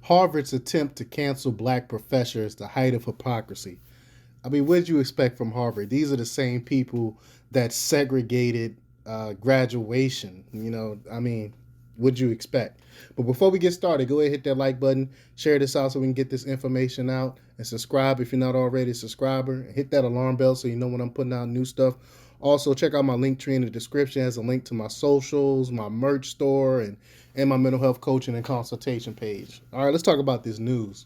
Harvard's attempt to cancel black professor is the height of hypocrisy. I mean, what did you expect from Harvard? These are the same people that segregated graduation. I mean, what'd you expect? But before we get started, go ahead and hit that like button, share this out so we can get this information out, and subscribe if you're not already a subscriber. And hit that alarm bell so you know when I'm putting out new stuff. Also, check out my link tree in the description. It has a link to my socials, my merch store, and my mental health coaching and consultation page. All right, let's talk about this news.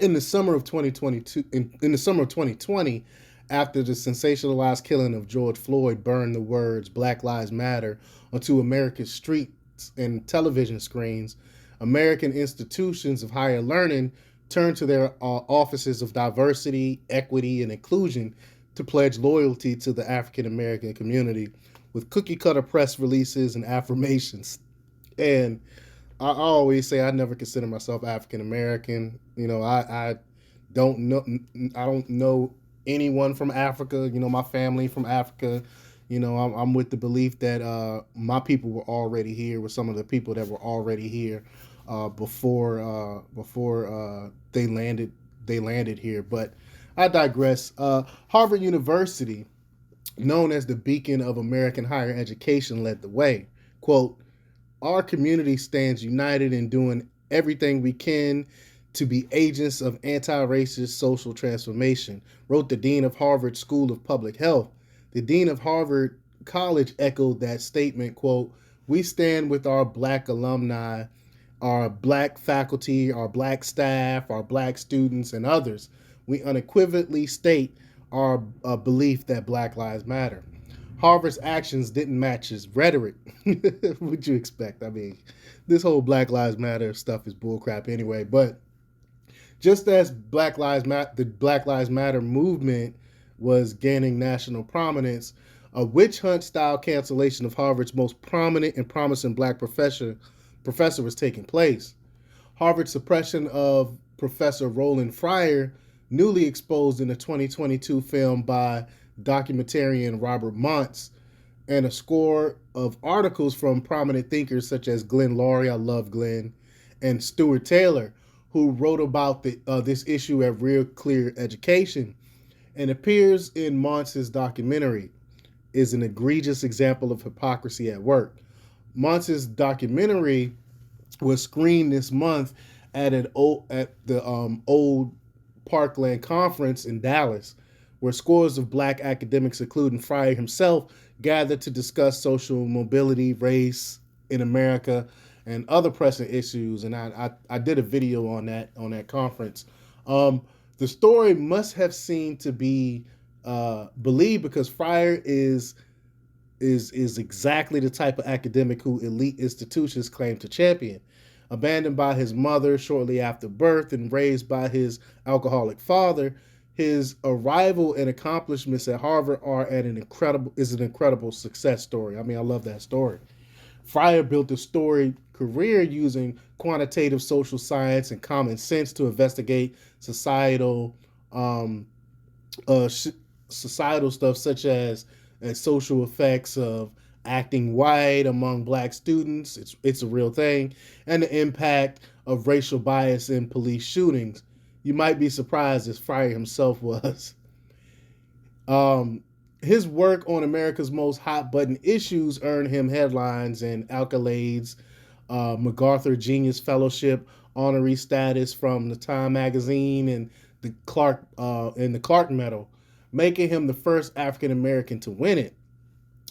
In the summer of 2022, in the summer of 2020, after the sensationalized killing of George Floyd burned the words Black Lives Matter onto America's streets and television screens, American institutions of higher learning turned to their offices of diversity, equity, and inclusion to pledge loyalty to the African American community with cookie cutter press releases and affirmations. And I always say I never consider myself African American. I don't know. I don't know anyone from Africa. My family from Africa. I'm with the belief that my people were already here with some of the people that were already here before they landed. They landed here, but I digress. Harvard University, known as the beacon of American higher education, led the way. Quote, our community stands united in doing everything we can to be agents of anti-racist social transformation, wrote the Dean of Harvard School of Public Health. The Dean of Harvard College echoed that statement, quote, we stand with our black alumni, our black faculty, our black staff, our black students, and others. We unequivocally state our belief that Black Lives Matter. Harvard's actions didn't match his rhetoric. What would you expect? I mean, this whole Black Lives Matter stuff is bullcrap anyway. But just as the Black Lives Matter movement was gaining national prominence, a witch hunt style cancellation of Harvard's most prominent and promising black professor was taking place. Harvard's suppression of Professor Roland Fryer, newly exposed in a 2022 film by documentarian Robert Montz, and a score of articles from prominent thinkers such as Glenn Laurie, I love Glenn, and Stuart Taylor, who wrote about this issue at Real Clear Education, and appears in Montz's documentary, is an egregious example of hypocrisy at work. Montz's documentary was screened this month at the old Parkland Conference in Dallas, where scores of black academics, including Fryer himself, gathered to discuss social mobility, race in America, and other pressing issues. And I did a video on that conference. The story must have seemed to be believed because Fryer is exactly the type of academic who elite institutions claim to champion. Abandoned by his mother shortly after birth and raised by his alcoholic father, his arrival and accomplishments at Harvard an incredible success story. I mean, I love that story. Fryer built a storied career using quantitative social science and common sense to investigate societal stuff such as social effects of acting white among black students. It's a real thing, and the impact of racial bias in police shootings. You might be surprised as Fryer himself was. His work on America's most hot button issues earned him headlines and accolades, MacArthur Genius Fellowship, honorary status from the Time magazine, and the Clark Medal, making him the first African American to win it.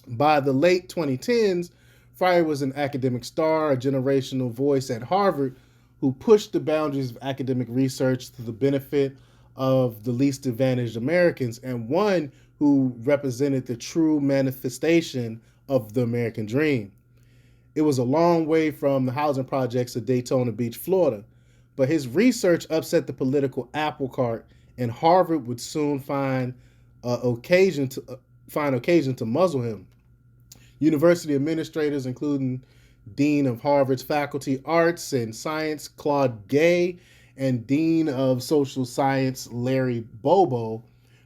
By the late 2010s, Fryer was an academic star, a generational voice at Harvard who pushed the boundaries of academic research to the benefit of the least advantaged Americans, and one who represented the true manifestation of the American dream. It was a long way from the housing projects of Daytona Beach, Florida, but his research upset the political apple cart, and Harvard would soon find occasion to muzzle him. University administrators, including Dean of Harvard's Faculty Arts and Science Claude Gay and Dean of Social Science Larry Bobo,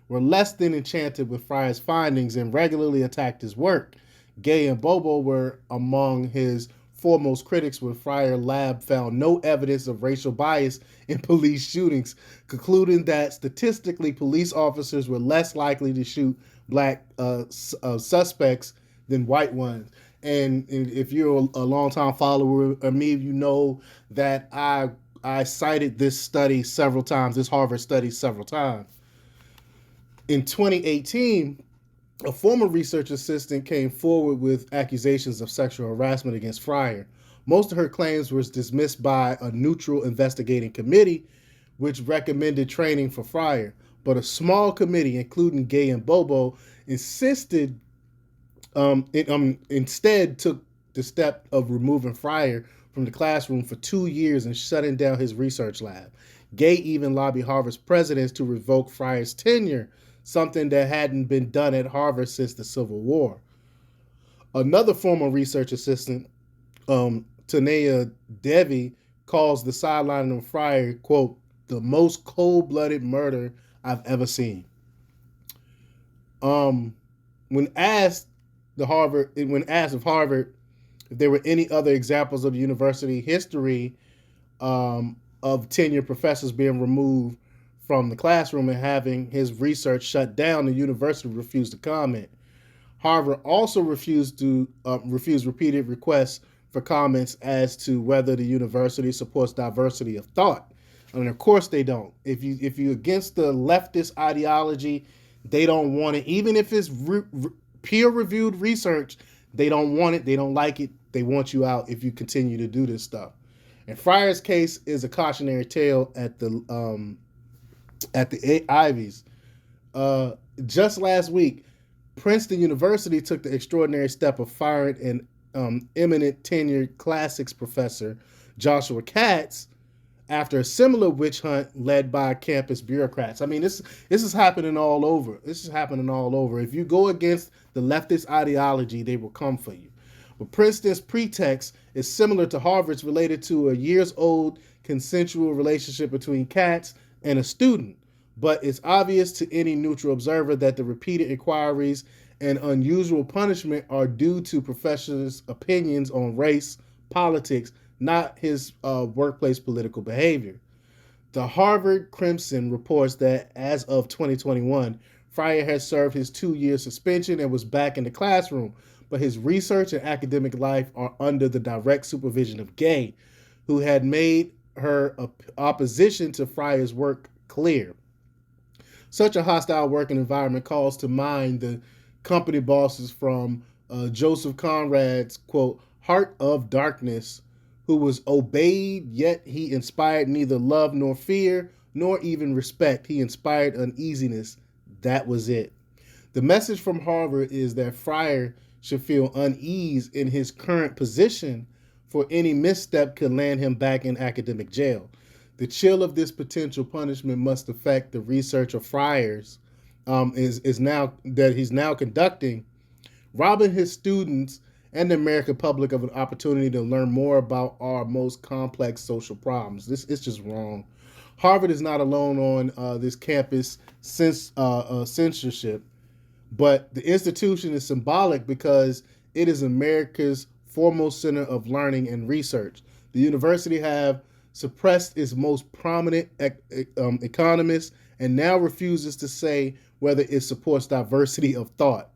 were less than enchanted with Fryer's findings and regularly attacked his work. Gay and Bobo were among his foremost critics when Fryer Lab found no evidence of racial bias in police shootings, concluding that statistically police officers were less likely to shoot black suspects than white ones. And if you're a longtime follower of me, you know that I cited this study several times, this Harvard study several times. In 2018, a former research assistant came forward with accusations of sexual harassment against Fryer. Most of her claims were dismissed by a neutral investigating committee, which recommended training for Fryer. But a small committee, including Gay and Bobo, instead took the step of removing Fryer from the classroom for 2 years and shutting down his research lab. Gay even lobbied Harvard's presidents to revoke Fryer's tenure, something that hadn't been done at Harvard since the Civil War. Another former research assistant, Tanea Devi, calls the sidelining of Fryer, quote, the most cold-blooded murder I've ever seen. When asked if Harvard, if there were any other examples of university history of tenured professors being removed from the classroom and having his research shut down, the university refused to comment. Harvard also refused repeated requests for comments as to whether the university supports diversity of thought. I mean, of course they don't. If you're against the leftist ideology, they don't want it. Even if it's peer-reviewed research, they don't want it. They don't like it. They want you out if you continue to do this stuff. And Fryer's case is a cautionary tale at the Ivies. Just last week, Princeton University took the extraordinary step of firing an eminent tenured classics professor, Joshua Katz, after a similar witch hunt led by campus bureaucrats. I mean, this is happening all over. This is happening all over. If you go against the leftist ideology, they will come for you. But Princeton's pretext is similar to Harvard's, related to a years-old consensual relationship between Katz and a student. But it's obvious to any neutral observer that the repeated inquiries and unusual punishment are due to professor's opinions on race, politics, not his workplace political behavior. The Harvard Crimson reports that as of 2021, Fryer has served his 2-year suspension and was back in the classroom, but his research and academic life are under the direct supervision of Gay, who had made her opposition to Fryer's work clear. Such a hostile working environment calls to mind the company bosses from Joseph Conrad's, quote, Heart of Darkness, who was obeyed, yet he inspired neither love nor fear, nor even respect. He inspired uneasiness. That was it. The message from Harvard is that Fryer should feel unease in his current position, for any misstep could land him back in academic jail. The chill of this potential punishment must affect the research of Fryer's is now that he's now conducting, robbing his students and the American public of an opportunity to learn more about our most complex social problems. This is just wrong. Harvard is not alone on this campus censorship, but the institution is symbolic because it is America's foremost center of learning and research. The university have suppressed its most prominent economists and now refuses to say whether it supports diversity of thought.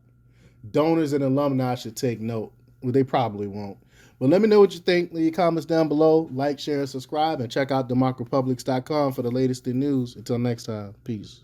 Donors and alumni should take note. Well, they probably won't. But let me know what you think. Leave your comments down below. Like, share, and subscribe. And check out democrepublics.com for the latest in news. Until next time, peace.